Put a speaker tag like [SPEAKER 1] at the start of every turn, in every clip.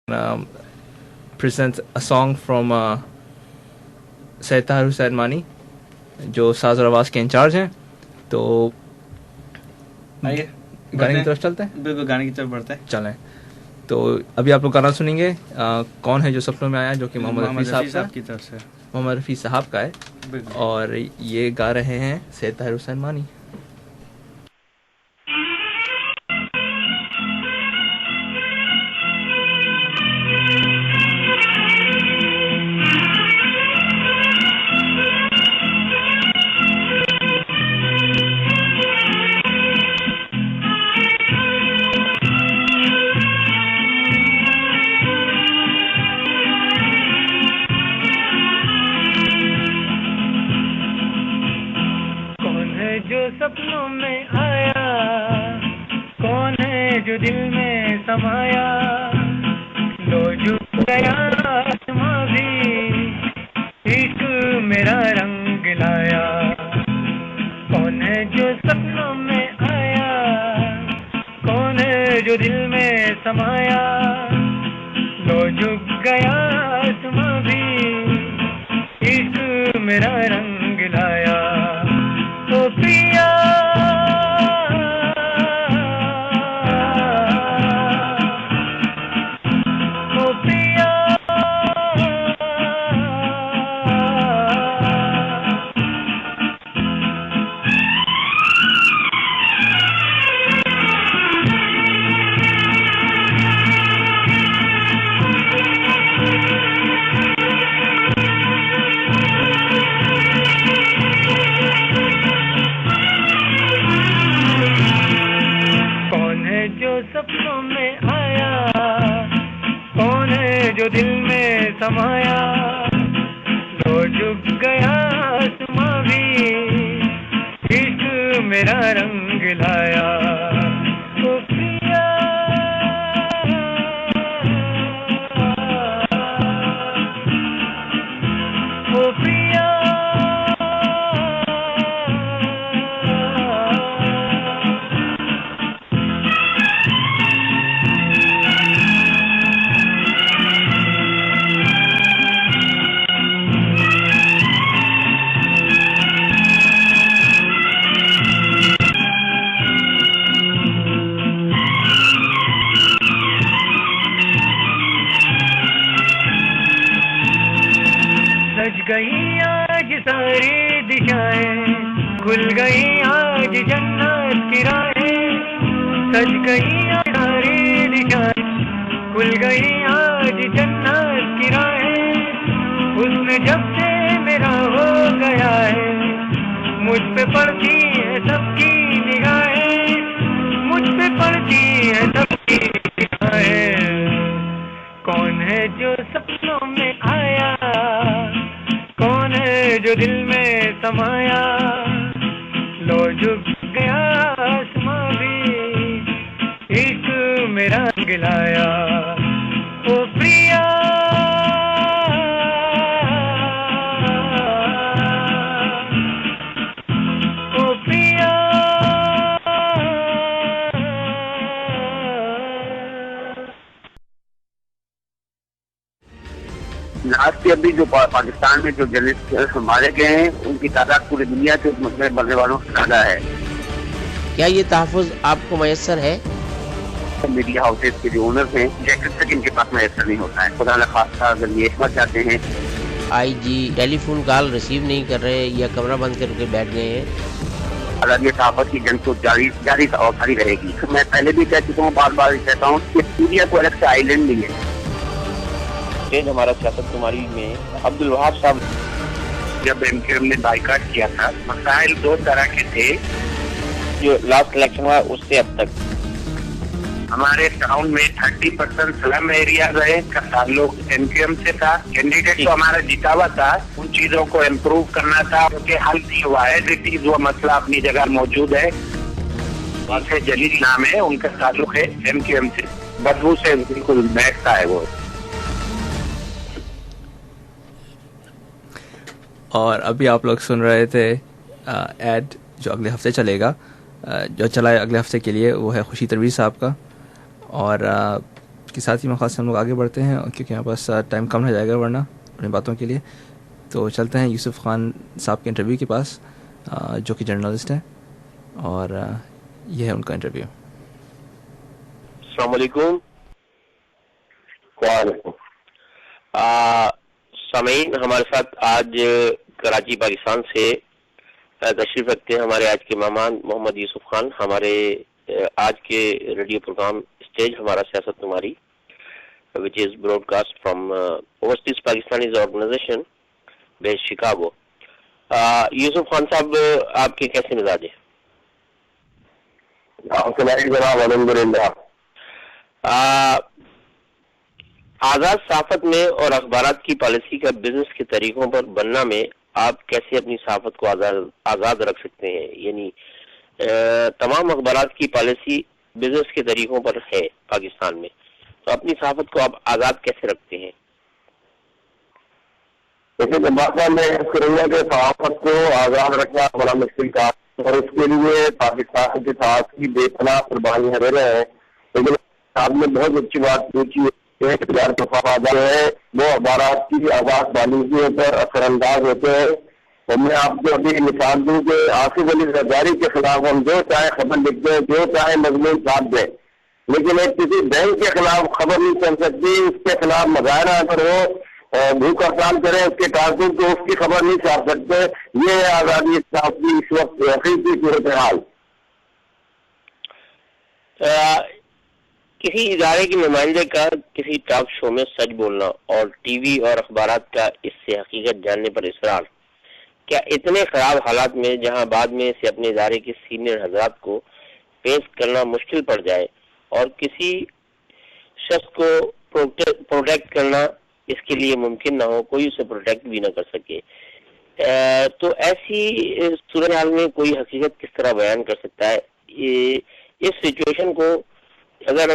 [SPEAKER 1] presents a song from سید طاہر حسین مانی جو ساز اور آواز کے انچارج ہیں. تو
[SPEAKER 2] آئیے
[SPEAKER 1] گانے کی طرف چلتے ہیں.
[SPEAKER 2] بالکل گانے کی طرف بڑھتے ہیں.
[SPEAKER 1] چلیں. تو ابھی آپ لوگ گانا سنیں گے کون ہے جو سپنوں میں آیا, جو کہ محمد رفیع صاحب
[SPEAKER 2] کی طرف سے
[SPEAKER 1] محمد رفیع صاحب کا ہے, اور یہ گا رہے ہیں سید طاہر حسین مانی.
[SPEAKER 3] سپنوں میں آیا کون ہے جو دل میں سمایا, لو جھک گیا آسماں بھی عشق میرا رنگ لایا. کون ہے جو سپنوں میں آیا کون ہے جو دل میں سمایا, لو جھک گیا آسماں بھی عشق میرا رنگ لایا. او پریا او پریا سپنوں میں آیا کون ہے جو دل میں سمایا, لو جھک گیا آسماں بھی عشق میرا رنگ لایا. او پریا او پریا گئی آج ساری دشائیں, کھل گئی آج جنت کی راہیں, سج گئی آج ساری دشائیں, کھل گئی آج جنت کی راہیں. حسن جب سے میرا ہو گیا ہے مجھ پہ پڑتی ہے سب کی نگاہیں, مجھ پہ پڑتی ہے سب کی نگاہیں. کون ہے جو سپنوں میں آیا کون ہے جو دل میں سمایا, لو جھک گیا آسماں بھی عشق میرا رنگ لایا. او پریا او پریا
[SPEAKER 4] لاسٹ ایئر بھی جو پاکستان میں جو جرنلسٹ مارے گئے ہیں ان کی تعداد پوری دنیا سے مرنے والوں سے زیادہ ہے.
[SPEAKER 5] کیا یہ تحفظ آپ کو میسر ہے؟
[SPEAKER 4] میڈیا ہاؤسز کے جو اونرز ہیں جیکٹ تک ان کے پاس میسر نہیں ہوتا ہے. خدا نخواستہ اگر یہ مر جاتے ہیں,
[SPEAKER 5] آئی جی ٹیلی فون کال ریسیو نہیں کر رہے یا کمرہ بند کر کے بیٹھ گئے ہیں,
[SPEAKER 4] اگر یہ صحافت کی جنگ تو جاری اور جاری رہے گی. میں پہلے بھی کہہ چکا ہوں, بار بار کہتا ہوں کہ میڈیا کو الگ سے آئی لینڈ نہیں ہے.
[SPEAKER 6] ہمارا سیاست تمہاری میں عبد الوہاب صاحب
[SPEAKER 4] جب MQM نے بائیکاٹ کیا تھا, مسائل دو طرح کے تھے.
[SPEAKER 6] جو لاسٹ الیکشن ہوا اس سے اب تک
[SPEAKER 4] ہمارے ٹاؤن میں 30% سلم ایریا رہے کا تعلق MQM سے تھا. کینڈیڈیٹ تو ہمارا جیتا ہوا تھا, ان چیزوں کو امپروو کرنا تھا کیونکہ حل نہیں ہوا ہے. وہ مسئلہ اپنی جگہ موجود ہے. وہاں سے جلیل نام ہے, ان کا تعلق ہے MQM سے, بدبو سے بالکل بیٹھتا ہے وہ.
[SPEAKER 1] اور ابھی آپ لوگ سن رہے تھے ایڈ جو اگلے ہفتے چلے گا, جو چلا ہے اگلے ہفتے کے لیے, وہ ہے خوشی ترویز صاحب کا. اور کے ساتھ ہی مقاصد سے ہم لوگ آگے بڑھتے ہیں کیونکہ یہاں پاس ٹائم کم رہ جائے گا ورنہ اپنی باتوں کے لیے. تو چلتے ہیں یوسف خان صاحب کے انٹرویو کے پاس جو کہ جرنلسٹ ہیں اور یہ ہے ان کا انٹرویو.
[SPEAKER 6] السلام علیکم.
[SPEAKER 4] وعلیکم.
[SPEAKER 6] سامعین، ہمارے ساتھ آج کراچی پاکستان سے تشریف رکھتے ہیں ہمارے آج کے مہمان محمد یوسف خان. ہمارے آج کے ریڈیو پروگرام اسٹیج ہمارا سیاست تمہاری which is broadcast from Overseas Pakistanis Organization based Chicago. یوسف خان صاحب، آپ کے کیسے مزاج ہیں؟
[SPEAKER 4] جناب الحمدللہ.
[SPEAKER 6] آزاد صحافت میں اور اخبارات کی پالیسی کا بزنس کے طریقوں پر بننا میں آپ کیسے اپنی صحافت کو آزاد رکھ سکتے ہیں؟ یعنی تمام اخبارات کی پالیسی بزنس کے طریقوں پر ہے پاکستان میں، تو اپنی صحافت کو آپ آزاد کیسے رکھتے ہیں؟
[SPEAKER 4] دیکھیے، جب بات میں کروں گا کہ صحافت کو آزاد رکھنا بڑا مشکل کام، اور اس کے لیے پاکستان کے صحافت کی بے پناہ قربانیاں دے رہے ہیں. لیکن آپ نے بہت اچھی بات پوچھی ہے. جو ہے وہ اخبارات کی آزاد پالیسیوں پر اثر انداز ہوتے ہیں. اور میں آپ کو ابھی مثال دوں کہ آصف علی زرداری کے خلاف ہم جو چاہے خبر لکھتے ہیں، جو چاہے مضمون چھاپ دیں، لیکن ایک کسی بینک کے خلاف خبر نہیں چل سکتی. اس کے خلاف مظاہرہ اگر ہو، بھوک ہڑتال کریں، اس کے کارکن کو اس کی خبر نہیں چھاپ سکتے. یہ ہے آزادی صحافت کی اس وقت حقیقی صورتحال.
[SPEAKER 6] کسی ادارے کے نمائندے کا کسی ٹاک شو میں سچ بولنا اور ٹی وی اور اخبارات کا اس سے حقیقت جاننے پر اصرار، کیا اتنے خراب حالات میں جہاں بعد میں اسے اپنے ادارے کے سینئر حضرات کو پیش کرنا مشکل پڑ جائے اور کسی شخص کو پروٹیکٹ کرنا اس کے لیے ممکن نہ ہو، کوئی اسے پروٹیکٹ بھی نہ کر سکے، تو ایسی صورتحال میں کوئی حقیقت کس طرح بیان کر سکتا ہے؟ اس سچویشن کو اگر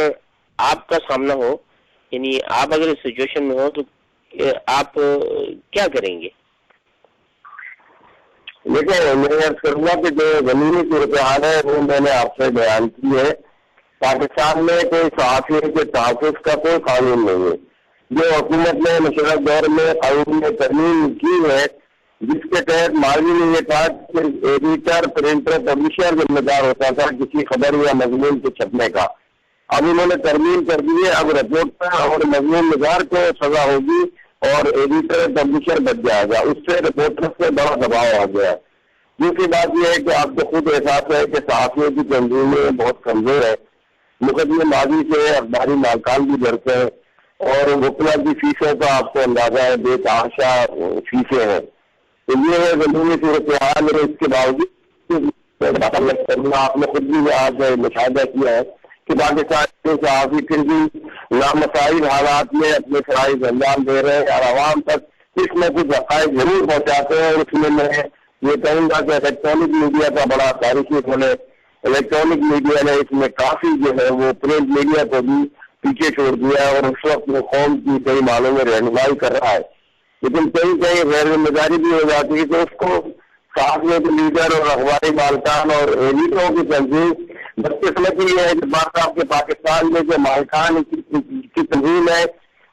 [SPEAKER 6] آپ کا سامنا ہو، یعنی آپ اگر اس سچویشن میں ہو تو آپ کیا کریں گے؟
[SPEAKER 4] دیکھیں، میں عرض کروں گا کہ جو زمینی صورتحال ہے وہ میں نے آپ سے بیان کی ہے. پاکستان میں کوئی صحافیوں کے تحفظ کا کوئی قانون نہیں ہے. جو حکومت نے مشرف دور میں قانون میں ترمیم کی ہے، جس کے تحت ماضی میں یہ تھا کہ ایڈیٹر، پرنٹر، پبلشر ذمہ دار ہوتا تھا کسی خبر یا مضمون کے چھپنے کا. اب انہوں نے ترمیم کر دی ہے. اب رپورٹر اور مضمون نگار کو سزا ہوگی اور ایڈیٹر، پبلشر بچ جائے گا. اس سے رپورٹر سے بڑا دباؤ آ گیا ہے. دوسری بات یہ ہے کہ آپ کو خود احساس ہے کہ صحافیوں کی تنظیمیں بہت کمزور ہے. مقدمے ماضی سے اخباری مالکان بھی بڑھتے ہیں اور وکلا کی فیسوں کا آپ کو اندازہ ہے، بے تحاشا فیسیں ہیں. تو یہ ہے زمینی صورتحال. اس کے باوجود آپ نے خود بھی آج مشاہدہ کیا ہے کہ پاکستان کے صحافی پھر بھی نامساعد حالات میں اپنے فرائض انجام دے رہے ہیں اور عوام تک کچھ نہ کچھ حقائق ضرور پہنچاتے ہیں. اور اس میں میں یہ کہوں گا کہ الیکٹرانک میڈیا کا بڑا تاریخی رول ہے. الیکٹرانک میڈیا نے اس میں کافی جو ہے وہ پرنٹ میڈیا کو بھی پیچھے چھوڑ دیا ہے اور اس وقت وہ قوم کی کئی مالوں میں رہنمائی کر رہا ہے. لیکن کئی غیر ذمہ داری بھی ہو جاتی ہے. تو اس کو صحافیوں کے لیڈر اور اخباری مالکان اور ایڈیٹروں کی تنظیم بدقسمتی یہ ہے کہ بات آپ کے پاکستان میں جو مالکان کی تنظیم ہے،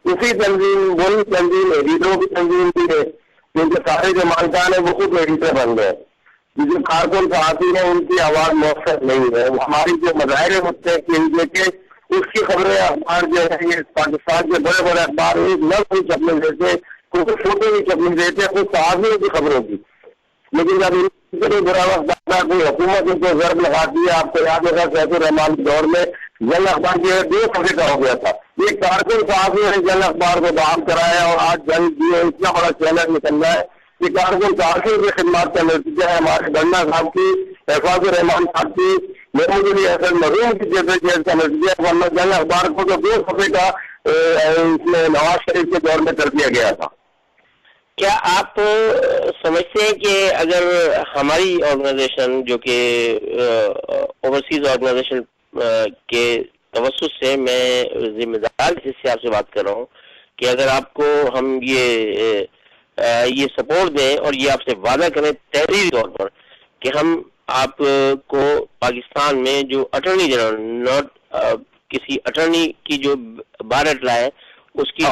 [SPEAKER 4] اسی تنظیم وہی تنظیم ایڈیٹروں کی تنظیم بھی ہے، کیونکہ سارے جو مالکان ہیں وہ خود ایڈیٹر بن گئے. جو کارکن صحافی ہیں ان کی آواز موثر نہیں ہے. ہماری جو مظاہرے ہوتے ہیں کہ کے اس کی خبریں اخبار جو ہے یہ پاکستان کے بڑے بڑے اخبار ایک لفظ چھپنے دیتے، کوئی فوٹو نہیں چھپنے دیتے خود صحافیوں کی خبروں کی. لیکن جب ان برا وقت آتا ہے کوئی حکومت ان کو ضرب لگاتی ہے. آپ کو یاد ہوگا سیف الرحمان کے دور میں جنگ اخبار جو ہے 2 صفحے کا ہو گیا تھا. یہ کارکن صحافی نے جنگ اخبار کو بحال کرایا اور آج جنگ کی ہے. اتنا بڑا چیلنج نکل رہا ہے کہ کارکن صحافیوں کی خدمات کا نتیجہ ہے. ہمارے گنڈا صاحب کی، احفاظ الرحمان صاحب کی، محمود علی حسن مرحوم کی جیل کا نتیجہ ہے. ورنہ جنگ اخبار کو تو 2 صفحے کا اس میں نواز شریف کے دور میں کر دیا گیا تھا.
[SPEAKER 6] کیا آپ سمجھتے ہیں کہ اگر ہماری آرگنائزیشن جو کہ اوورسیز آرگنائزیشن کے توسط سے میں ذمہ دار حصے آپ سے بات کر رہا ہوں کہ اگر آپ کو ہم یہ سپورٹ دیں اور یہ آپ سے وعدہ کریں تحریری طور پر کہ ہم آپ کو پاکستان میں جو اٹارنی جنرل کسی اٹارنی کی جو بار اٹلا ہے اس کی